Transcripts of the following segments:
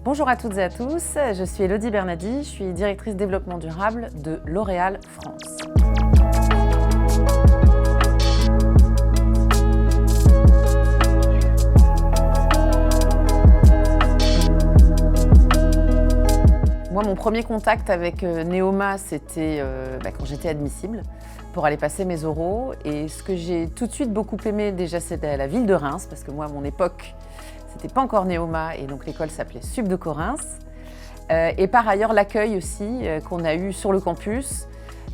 Bonjour à toutes et à tous, je suis Elodie Bernadi, je suis directrice développement durable de L'Oréal France. Moi, mon premier contact avec Neoma, c'était quand j'étais admissible pour aller passer mes oraux. Et ce que j'ai tout de suite beaucoup aimé, déjà, c'était la ville de Reims, parce que moi, à mon époque, c'était pas encore Neoma, et donc l'école s'appelait Subdeco Reims. Et par ailleurs, l'accueil aussi qu'on a eu sur le campus,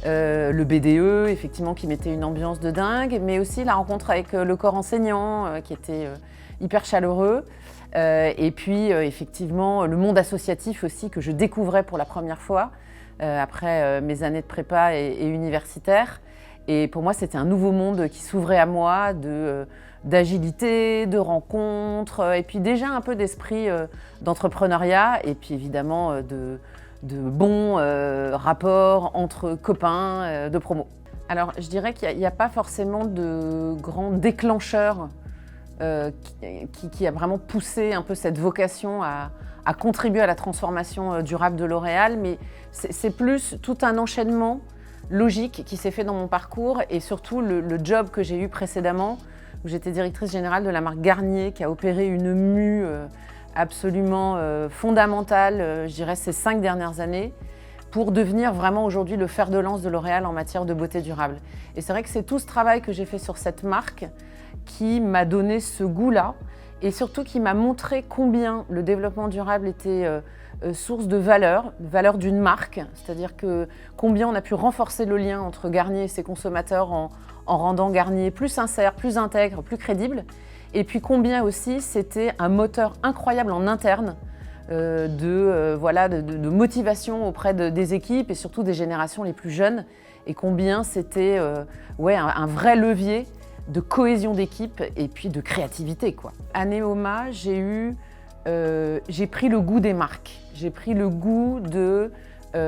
le BDE, effectivement, qui mettait une ambiance de dingue, mais aussi la rencontre avec le corps enseignant, qui était hyper chaleureux. Et puis, effectivement, le monde associatif aussi, que je découvrais pour la première fois, après mes années de prépa et universitaire. Et pour moi, c'était un nouveau monde qui s'ouvrait à moi, d'agilité, de rencontres, et puis déjà un peu d'esprit d'entrepreneuriat, et puis évidemment de bons rapports entre copains de promo. Alors, je dirais qu'il n'y a pas forcément de grands déclencheurs qui a vraiment poussé un peu cette vocation à contribuer à la transformation durable de L'Oréal, mais c'est plus tout un enchaînement logique qui s'est fait dans mon parcours, et surtout le job que j'ai eu précédemment, où j'étais directrice générale de la marque Garnier, qui a opéré une mue absolument fondamentale, je dirais, ces 5 dernières années, pour devenir vraiment aujourd'hui le fer de lance de L'Oréal en matière de beauté durable. Et c'est vrai que c'est tout ce travail que j'ai fait sur cette marque qui m'a donné ce goût-là, et surtout qui m'a montré combien le développement durable était source de valeur d'une marque, c'est-à-dire que combien on a pu renforcer le lien entre Garnier et ses consommateurs en rendant Garnier plus sincère, plus intègre, plus crédible, et puis combien aussi c'était un moteur incroyable en interne de motivation auprès des équipes et surtout des générations les plus jeunes, et combien c'était un vrai levier de cohésion d'équipe et puis de créativité, quoi. À Neoma, j'ai pris le goût des marques. J'ai pris le goût de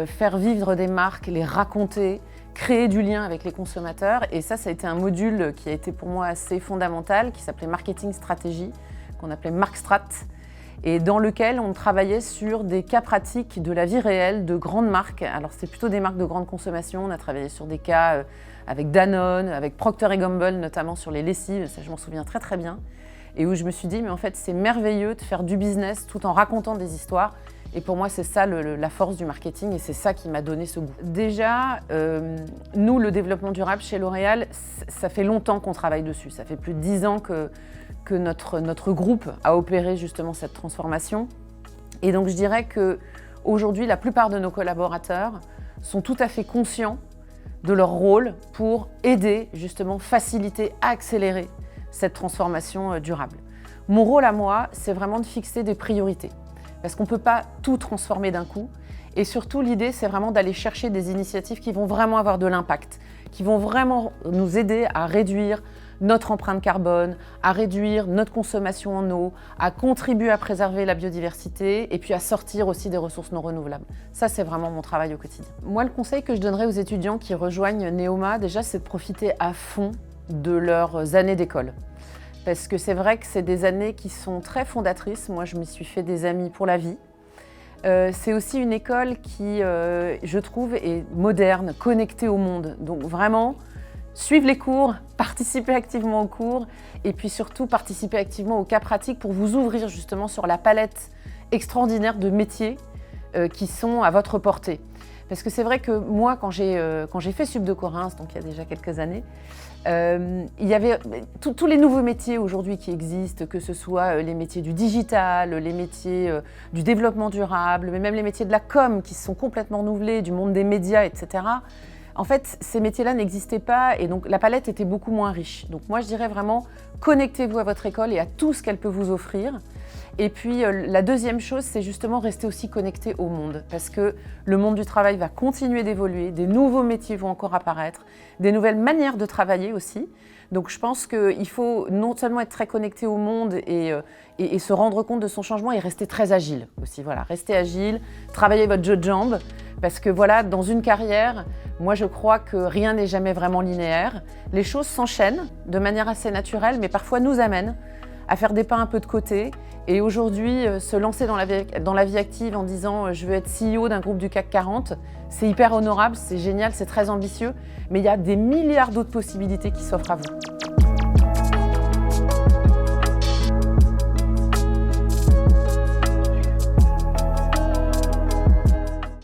faire vivre des marques, les raconter, créer du lien avec les consommateurs. Et ça a été un module qui a été pour moi assez fondamental, qui s'appelait Marketing Stratégie, qu'on appelait MarkStrat, et dans lequel on travaillait sur des cas pratiques de la vie réelle de grandes marques. Alors c'est plutôt des marques de grande consommation. On a travaillé sur des cas avec Danone, avec Procter & Gamble, notamment sur les lessives, ça je m'en souviens très très bien. Et où je me suis dit, mais en fait c'est merveilleux de faire du business tout en racontant des histoires. Et pour moi c'est ça la force du marketing, et c'est ça qui m'a donné ce goût. Déjà, nous, le développement durable chez L'Oréal, ça fait longtemps qu'on travaille dessus. Ça fait plus de 10 ans que notre groupe a opéré justement cette transformation. Et donc je dirais qu'aujourd'hui, la plupart de nos collaborateurs sont tout à fait conscients de leur rôle pour aider, justement, faciliter, accélérer cette transformation durable. Mon rôle à moi, c'est vraiment de fixer des priorités, parce qu'on ne peut pas tout transformer d'un coup. Et surtout, l'idée, c'est vraiment d'aller chercher des initiatives qui vont vraiment avoir de l'impact, qui vont vraiment nous aider à réduire notre empreinte carbone, à réduire notre consommation en eau, à contribuer à préserver la biodiversité, et puis à sortir aussi des ressources non renouvelables. Ça, c'est vraiment mon travail au quotidien. Moi, le conseil que je donnerais aux étudiants qui rejoignent Neoma, déjà, c'est de profiter à fond de leurs années d'école. Parce que c'est vrai que c'est des années qui sont très fondatrices. Moi, je m'y suis fait des amis pour la vie. C'est aussi une école qui, je trouve, est moderne, connectée au monde. Donc vraiment, suivre les cours, participer activement aux cours, et puis surtout participer activement aux cas pratiques pour vous ouvrir justement sur la palette extraordinaire de métiers qui sont à votre portée. Parce que c'est vrai que moi, quand j'ai fait Subdeco Reims, donc il y a déjà quelques années, il y avait tous les nouveaux métiers aujourd'hui qui existent, que ce soit les métiers du digital, les métiers du développement durable, mais même les métiers de la com qui se sont complètement renouvelés, du monde des médias, etc. En fait, ces métiers-là n'existaient pas, et donc la palette était beaucoup moins riche. Donc moi, je dirais vraiment, connectez-vous à votre école et à tout ce qu'elle peut vous offrir. Et puis la deuxième chose, c'est justement rester aussi connecté au monde, parce que le monde du travail va continuer d'évoluer, des nouveaux métiers vont encore apparaître, des nouvelles manières de travailler aussi. Donc je pense qu'il faut non seulement être très connecté au monde et se rendre compte de son changement, et rester très agile aussi. Voilà, rester agile, travailler votre jeu de jambes, parce que voilà, dans une carrière, moi je crois que rien n'est jamais vraiment linéaire. Les choses s'enchaînent de manière assez naturelle, mais parfois nous amènent à faire des pas un peu de côté Et aujourd'hui, se lancer dans la vie active en disant je veux être CEO d'un groupe du CAC 40, c'est hyper honorable, c'est génial, c'est très ambitieux, mais il y a des milliards d'autres possibilités qui s'offrent à vous.